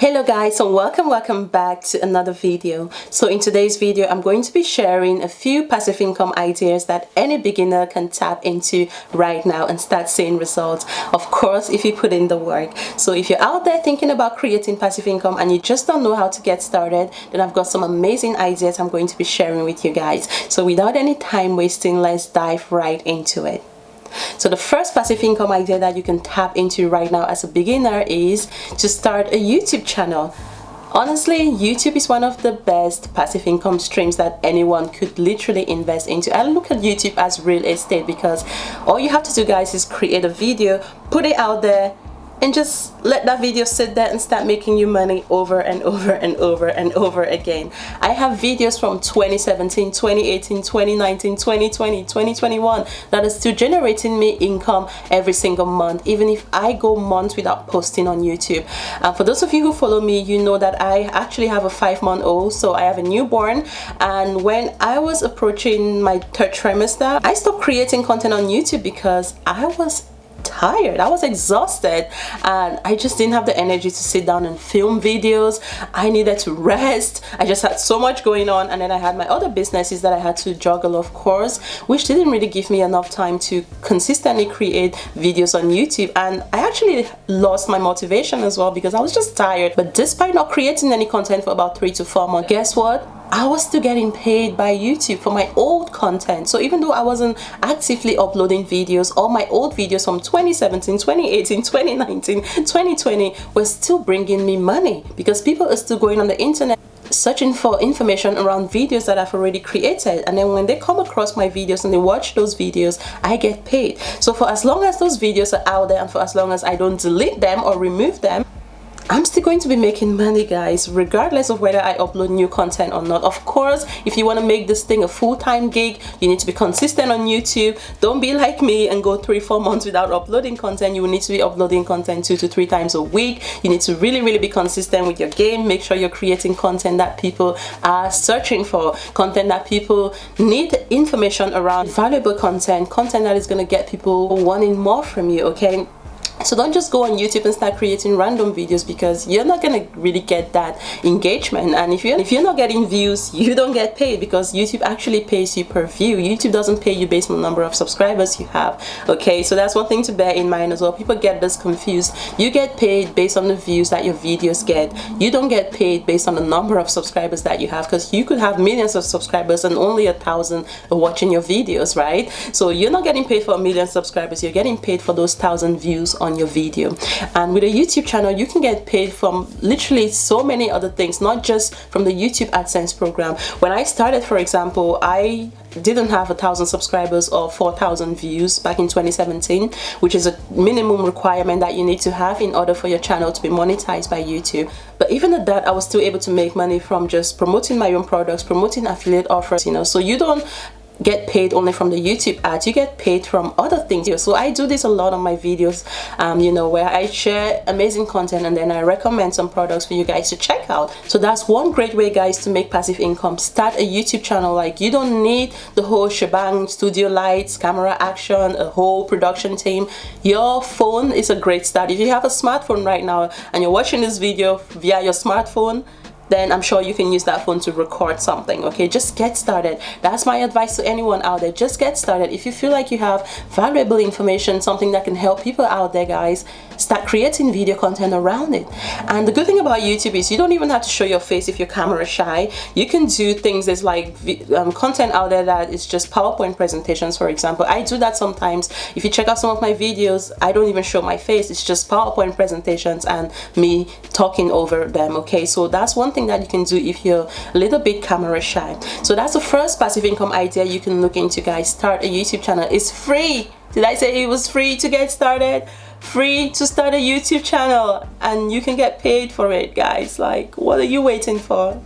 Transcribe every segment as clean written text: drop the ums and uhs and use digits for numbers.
Hello guys, and welcome back to another video. So in today's video I'm going to be sharing a few passive income ideas that any beginner can tap into right now and start seeing results, of course if you put in the work. So if you're out there thinking about creating passive income and you just don't know how to get started, then I've got some amazing ideas I'm going to be sharing with you guys. So without any time wasting, let's dive right into it. So the first passive income idea that you can tap into right now as a beginner is to start a YouTube channel. Honestly, YouTube is one of the best passive income streams that anyone could literally invest into. I look at YouTube as real estate because all you have to do, guys, is create a video, put it out there, and just let that video sit there and start making you money over and over and over and over again. I have videos from 2017, 2018, 2019, 2020, 2021 that is still generating me income every single month, even if I go months without posting on YouTube. And for those of you who follow me, you know that I actually have a 5-month-old, so I have a newborn. And when I was approaching my 3rd trimester, I stopped creating content on YouTube because I was tired, I was exhausted, and I just didn't have the energy to sit down and film videos. I needed to rest. I just had so much going on, and then I had my other businesses that I had to juggle, of course, which didn't really give me enough time to consistently create videos on YouTube. And I actually lost my motivation as well because I was just tired. But despite not creating any content for about 3 to 4 months, guess what? I was still getting paid by YouTube for my old content. So even though I wasn't actively uploading videos, all my old videos from 2017, 2018, 2019, 2020 were still bringing me money because people are still going on the internet searching for information around videos that I've already created, and then when they come across my videos and they watch those videos, I get paid. So for as long as those videos are out there and for as long as I don't delete them or remove them, I'm still going to be making money, guys, regardless of whether I upload new content or not. Of course, if you want to make this thing a full-time gig, you need to be consistent on YouTube. Don't be like me and go 3-4 months without uploading content. You will need to be uploading content 2 to 3 times a week. You need to really be consistent with your game. Make sure you're creating content that people are searching for, content that people need information around, valuable content that is going to get people wanting more from you, okay? So don't just go on YouTube and start creating random videos because you're not gonna really get that engagement. And if you're not getting views, you don't get paid because YouTube actually pays you per view. YouTube doesn't pay you based on the number of subscribers you have. Okay, so that's one thing to bear in mind as well. People get this confused. You get paid based on the views that your videos get. You don't get paid based on the number of subscribers that you have, because you could have millions of subscribers and only 1,000 are watching your videos, right? So you're not getting paid for 1,000,000 subscribers. You're getting paid for those 1,000 views on your video. And with a YouTube channel, you can get paid from literally so many other things, not just from the YouTube AdSense program. When I started, for example, I didn't have 1,000 subscribers or 4,000 views back in 2017, which is a minimum requirement that you need to have in order for your channel to be monetized by YouTube. But even at that, I was still able to make money from just promoting my own products, promoting affiliate offers, you know. So you don't get paid only from the YouTube ads, you get paid from other things. So I do this a lot on my videos, you know, where I share amazing content and then I recommend some products for you guys to check out. So that's one great way, guys, to make passive income. Start a YouTube channel. Like, you don't need the whole shebang, studio lights, camera action, a whole production team. Your phone is a great start. If you have a smartphone right now and you're watching this video via your smartphone, then I'm sure you can use that phone to record something. Okay, just get started. That's my advice to anyone out there. Just get started. If you feel like you have valuable information, something that can help people out there, guys, start creating video content around it. And the good thing about YouTube is you don't even have to show your face if you're camera shy. You can do things. There's like content out there that is just PowerPoint presentations, for example. I do that sometimes. If you check out some of my videos, I don't even show my face. It's just PowerPoint presentations and me talking over them. Okay, so that's one thing that you can do if you're a little bit camera shy. So that's the first passive income idea you can look into, guys. Start a YouTube channel. It's free. Did I say it was free to get started? Free to start a YouTube channel, and you can get paid for it, guys. Like, what are you waiting for?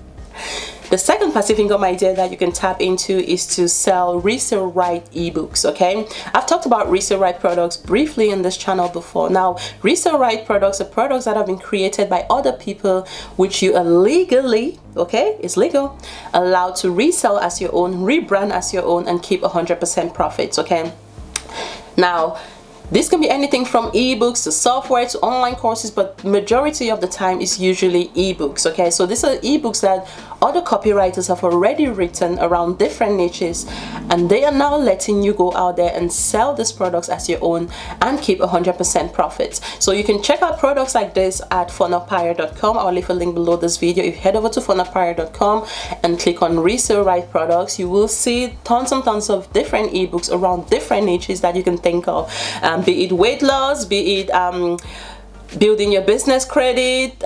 The second passive income idea that you can tap into is to sell resale right ebooks. Okay, I've talked about resale right products briefly in this channel before. Now, resale right products are products that have been created by other people, which you are legally, okay, it's legal, allowed to resell as your own, rebrand as your own, and keep 100% profits. Okay, now This can be anything from ebooks to software to online courses, but majority of the time is usually ebooks. Okay, so these are ebooks that other copywriters have already written around different niches, and they are now letting you go out there and sell these products as your own and keep 100% profits. So you can check out products like this at funupire.com. I'll leave a link below this video. If you head over to funupire.com and click on resale right products, you will see tons and tons of different ebooks around different niches that you can think of. Be it weight loss, be it building your business credit,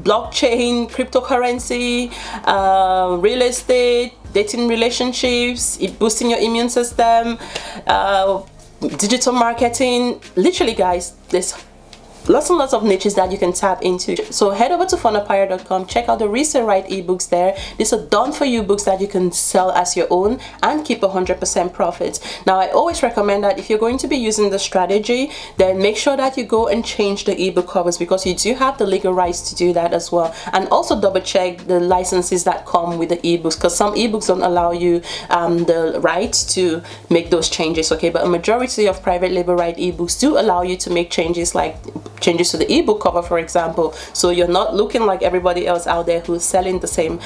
blockchain, cryptocurrency, real estate, dating, relationships, boosting your immune system, digital marketing. Literally guys, there's lots and lots of niches that you can tap into. So head over to funupire.com, check out the resale right ebooks there. These are done for you books that you can sell as your own and keep 100% profits. Now I always recommend that if you're going to be using the strategy, then make sure that you go and change the ebook covers, because you do have the legal rights to do that as well. And also double check the licenses that come with the ebooks, because some ebooks don't allow you the rights to make those changes. Okay, but a majority of private label right ebooks do allow you to make changes, like changes to the ebook cover, for example, so you're not looking like everybody else out there who's selling the same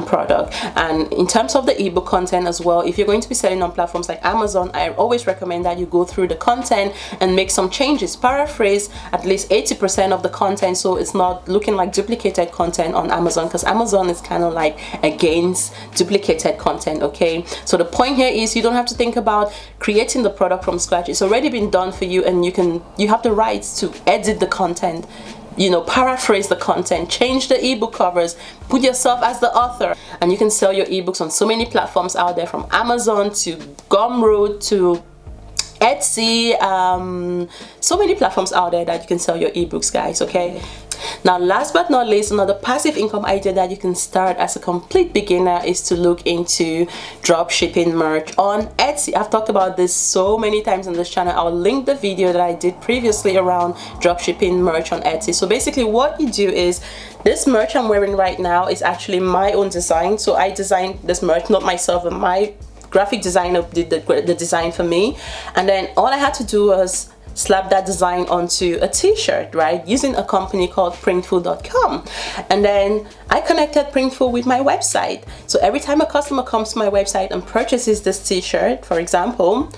product. And in terms of the ebook content as well, if you're going to be selling on platforms like Amazon, I always recommend that you go through the content and make some changes, paraphrase at least 80% of the content, so it's not looking like duplicated content on Amazon, because Amazon is kind of like against duplicated content. Okay, so the point here is you don't have to think about creating the product from scratch. It's already been done for you, and you have the rights to edit the content, you know, paraphrase the content, change the ebook covers, put yourself as the author, and you can sell your ebooks on so many platforms out there, from Amazon to Gumroad to Etsy, so many platforms out there that you can sell your ebooks, guys. Okay, now last but not least, another passive income idea that you can start as a complete beginner is to look into drop shipping merch on Etsy. I've talked about this so many times on this channel. I'll link the video that I did previously around drop shipping merch on Etsy. So basically what you do is, this merch I'm wearing right now is actually my own design. So I designed this merch, not myself, but my graphic designer did the design for me, and then all I had to do was slap that design onto a t-shirt, right, using a company called printful.com. And then I connected Printful with my website, so every time a customer comes to my website and purchases this t-shirt, for example,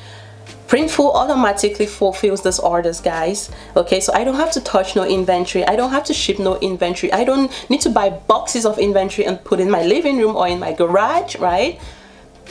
Printful automatically fulfills those orders, guys. Okay, so I don't have to touch no inventory, I don't have to ship no inventory, I don't need to buy boxes of inventory and put in my living room or in my garage, right?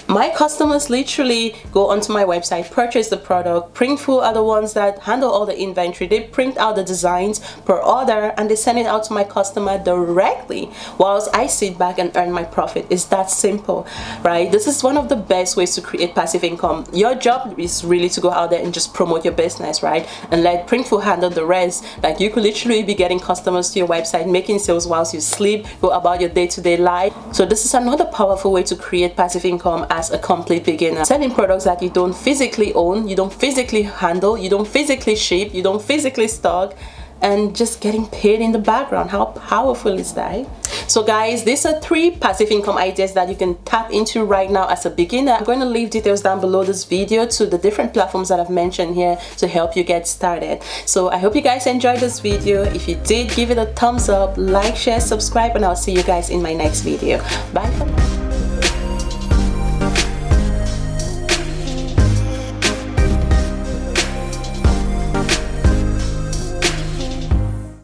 My customers literally go onto my website, purchase the product. Printful are the ones that handle all the inventory. They print out the designs per order and they send it out to my customer directly, whilst I sit back and earn my profit. It's that simple, right? This is one of the best ways to create passive income. Your job is really to go out there and just promote your business, right? And let Printful handle the rest. Like, you could literally be getting customers to your website, making sales whilst you sleep, go about your day-to-day life. So this is another powerful way to create passive income as a complete beginner. Selling products that you don't physically own, you don't physically handle, you don't physically ship, you don't physically stock, and just getting paid in the background. How powerful is that? So guys, these are 3 passive income ideas that you can tap into right now as a beginner. I'm going to leave details down below this video to the different platforms that I've mentioned here to help you get started. So I hope you guys enjoyed this video. If you did, give it a thumbs up, like, share, subscribe, and I'll see you guys in my next video. Bye for now.